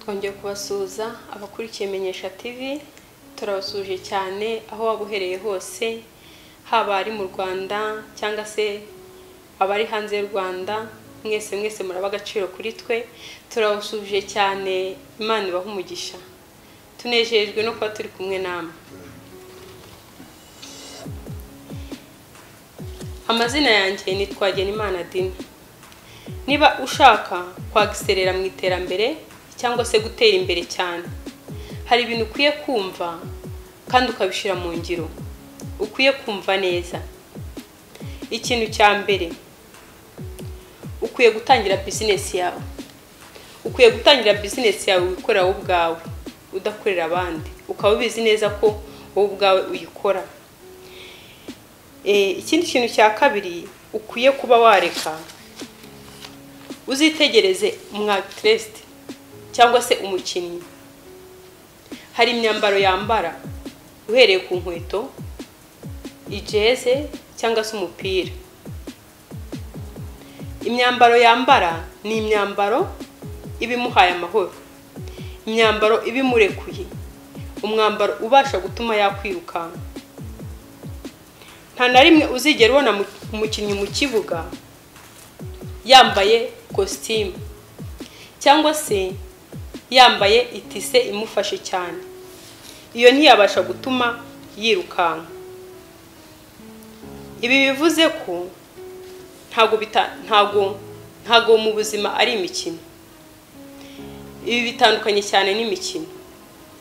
twongeye kubasuhuza abakurikiye Menyesha TV. Turabasuje cyane aho wabuhereye hose, haba ari mu Rwanda cyangwa se abari hanze y'u Rwanda. Mwese muraba agaciro kuri twe. Turabasuje cyane, Imana ibahe umugisha. Tunejejwe no kuba turi kumwe namwe. Amazina yanjye ni Twagenimana Dina. Niba ushaka kwagiserera mu iterambere cyangwa se gutera imbere cyane, hari ibintu ukwiye kumva kandi ukabishira mu ngiro. Ukwiye kumva neza. Ikintu cya mbere, ukwiye gutangira business yawe. Ukwiye gutangira business yawe wikorera wowe ubwawe, udakorera abandi. Ukaba ubizi neza ko wowe ubwawe uyikora. Ikindi kintu cya kabiri, ukwiye kuba wareka uzitegereze umwactress cyangwa se umukinnyi. Hari imyambaro yambara uhereye ku nkweto, ijeze cyangwa se umupira. Imyambaro yambara ni imyambaro ibimuhaye amahoro, imyambaro ibimurekuye, umwambaro ubasha gutuma yakwirukanka. Nta na rimwe uzigera ubona umukinnyi mu kibuga yambaye costume cyangwa se yambaye itise imufashe cyane. Iyo ntiyabasha gutuma yirukanka. Ibi bivuze ko ntago mu buzima ari imikino. Ibi bitandukanye cyane n'imikino.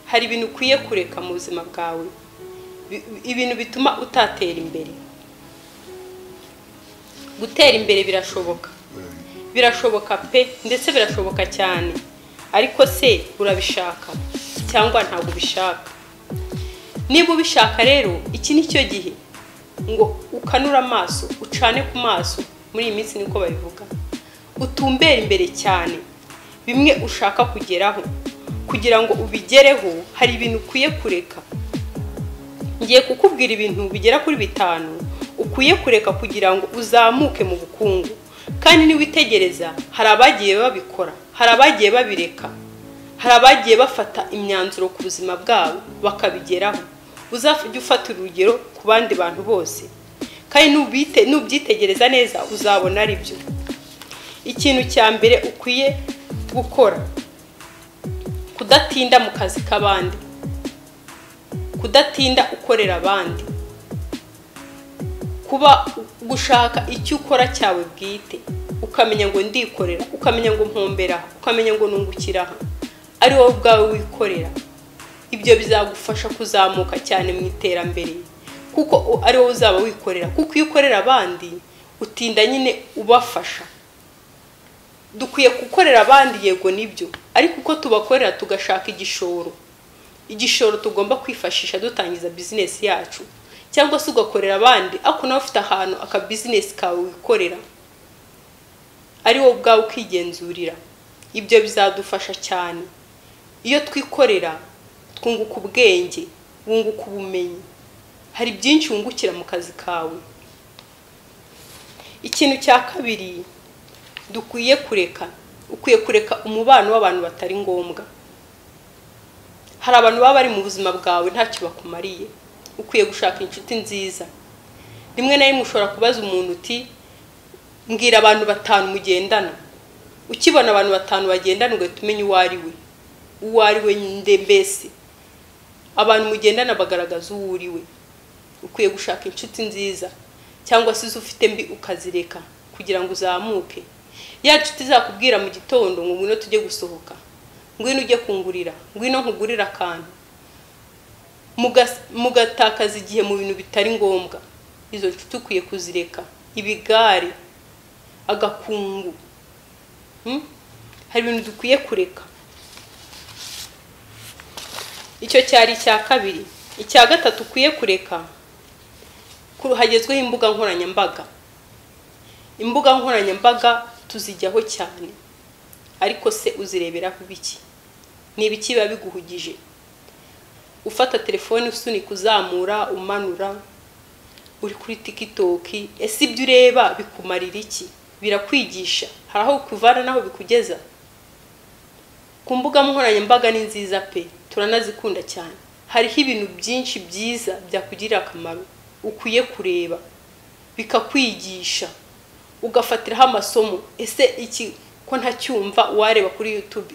Hari ibintu ukwiye kureka mu buzima bwawe, ibintu bituma utatera imbere. Gutera imbere birashoboka pe, ndetse birashoboka cyane. Ariko se urabishaka cyangwa ntabwo ubishaka? Niba ubishaka rero, iki ni cyo gihe ngo ukanura amaso, ucane ku maso. Muri iyi minsi niko babivuga, utumbere imbere cyane bimwe ushaka kugeraho. Kugira ngo ubigereho, hari ibintu ukwiye kureka. Ngiye kukubwira ibintu bigera kuri 5 ukwiye kureka kugira ngo uzamuke mu bukungu. Kandi ni witegereza, hari abagiye babikora, hari abagiye babireka, hari abagiye bafata imyanzuro ku buzima bwabo bakabigeraho. Uzafujye ufata urugero ku bandi bantu bose, kandi nubyitegereza neza uzabona ari byo. Ikintu cya mbere ukwiye gukora, kudatinda mu kazi k'abandi, kudatinda ukorera abandi, kuba gushaka icyo ukora cyawe bwite, ukamenya ngo ndikorera, ukamenya ngo mpombera, ukamenya ngo nungukira, ari wowe ubwawe wikorera. Ibyo bizagufasha kuzamuka cyane mu iterambere, kuko ari wowe uzaba wikorera. Kuko iyo ukorera abandi utinda nyine ubafasha. Dukwiye gukorera abandi, yego nibyo, ariko uko tubakorera tugashaka igishoro tugomba kwifashisha dutangiza business yacu. Cyangwa se ugakorera abandi ako nawe ufite ahantu aka business kawe wikorera, ari wowe ubwawe ukigenzurira. Ibyo bizadufasha cyane. Iyo twikorera twunguka ubwenge, wunguka ubumenyi, hari byinshi wungukira mu kazi kawe. Ikintu cya kabiri dukwiye kureka, ukwiye kureka umubano w'abantu batari ngombwa. Hari abantu baba bari mu buzima bwawe ntacyo bakumariye. Ukwiye gushaka inshuti nziza. Rimwe na rimwe ushobora kubaza umuntu uti mbwira abantu 5 mugendana. Ukibona abantu 5 bagendana ugahita umenya uwo ari we ndembese. Abantu mugendana bagaragaza uwo uri we. Ukwiye gushaka inshuti nziza, cyangwa se ufite mbi ukazireka kugira ngo uzamuke. Ya nshuti zakubwira mu gitondo ngo ngwino tujye gusohoka, ngwino ujye kungurira, ngwino nkugurira akantu, mugatakaza igihe mu bintu bitari ngombwa. Izo nshuti ukwiye kuzireka. Ibigare, agakungu, hari ibintu dukwiye kureka. Icyo cyari icya kabiri. Icya gatatu ukwiye kureka, hagezweho imbuga nkoranyambaga. Imbuga nkoranyambaga tuzijyaho cyane, ariko se uzireberaho biki? Ni ibiki biba biguhugije? Ufata telefone usunika uzamura umanura, uri kuri TikTok. Ese ibyo ureba bikumarira iki? Birakwigisha? Hari aho kuvana naho bikugeza? ku mbuga nkoranyambaga ni nziza pe, turanazikunda cyane. Hariho ibintu byinshi byiza byakugirira akamaro ukwiye kureba bikakwigisha ugafatiraho amasomo. Ese iki ko ntacyumva wareba kuri YouTube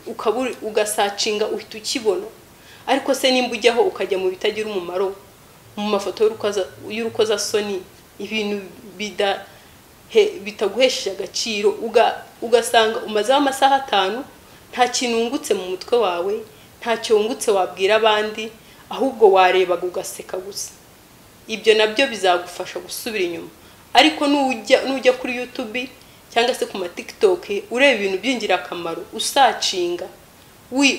ugasacinga uhita ukibona. Ariko se nimba ujyaho ukajya mu bitagira umumaro, mu mafoto y'urukoza soni, ibintu bitaguhesheje agaciro, ugasanga umazeho amasaha 5 nta kintu ungutse mu mutwe wawe, nta cyo ungutse wabwira abandi, ahubwo warebaga ugaseka gusa. Ibyo nabyo bizagufasha gusubira inyuma. Ariko nujya kuri YouTube cyangwa se ku ma TikTok ureba ibintu byingira akamaro, usacinga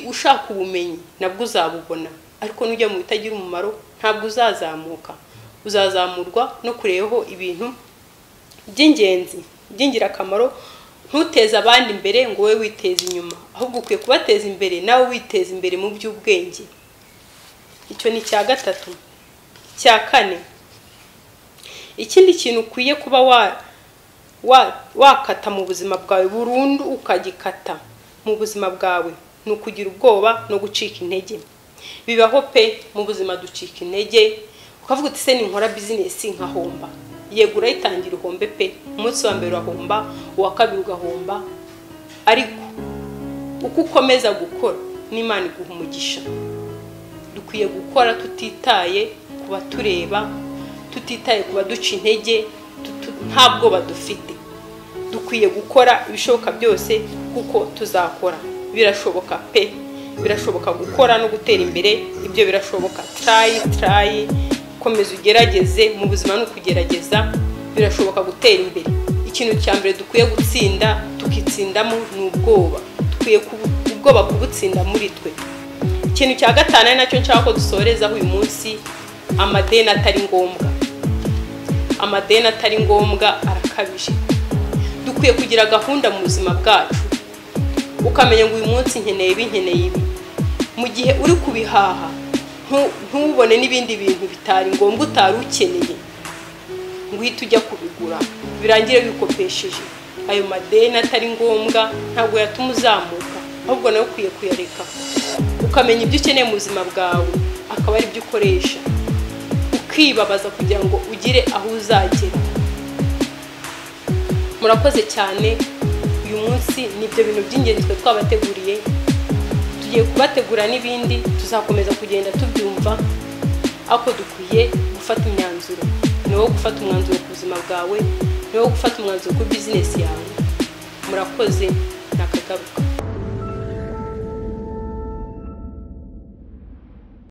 ushaka ubumenyi, nabwo uzabubona. Ariko nujya mu bitagira umumaro ntabwo uzazamuka. Uzazamurwa no kureho ibintu by'ingenzi byingira akamaro. Ntuteze abandi imbere ngo we witeze inyuma, ahubwo ukwiye kubateza imbere nawe witeze imbere mu by'ubwenge. Icyo ni cya gatatu. Cya kane, ikindi kintu ukwiye kuba wakata mu buzima bwawe burundu, ukagikata mu buzima bwawe, ni ukugira ubwoba no gucika intege. Bibaho pe, mu buzima ducika intege, ukavuga uti se ninkora business nkahomba. Yego urayitangira uhombe pe, umunsi wa mbere urahomba, uwa kabiri ugahomba, ariko uko ukomeza gukora n'Imana iguha umugisha. Dukwiye gukora tutitaye kuba tureba, tutitaye kuba duca intege, ntabwo badufite. Dukwiye gukora ibishoboka byose kuko tuzakora. Birashoboka pe, birashoboka gukora no gutera imbere, ibyo birashoboka. Try, komeza ugerageze, mu buzima no kugerageza birashoboka gutera imbere. Ikintu cya mbere dukwiye gutsinda, tukitsindamo ni ubwoba. Dukwiye ubwoba kubutsinda muri twe. Ikintu cya gatanu ari nacyo nshaka ko dusoreza uyu munsi, amadeni atari ngombwa. Amadeni atari ngombwa arakabije. Dukwiye kugira gahunda mu buzima bwacu, ukamenya ngo uyu munsi nkeneye ibi. Mu gihe uri kubihaha ntubone n'ibindi bintu bitari ngombwa utari ukeneye ngo uhite ujya kubigura, birangire bikopesheje. Ayo madeni atari ngombwa ntabwo yatuma uzamuka, ahubwo nawe ukwiye kuyareka, ukamenya ibyo ukeneye mu buzima bwawe, akaba ari byo ukoresha, ukibabaza kugira ngo ugire aho uzagera. Murakoze cyane. Uyu munsi nibyo bintu by'ingenzi twe twabateguriye. Tugiye kubategura n'ibindi, tuzakomeza kugenda tubyumva. Ako dukwiye gufata imyanzuro, ni wowe gufata umwanzuro ku buzima bwawe, ni wowe gufata umwanzuro ku business yawe. Murakoze, nakagaruka.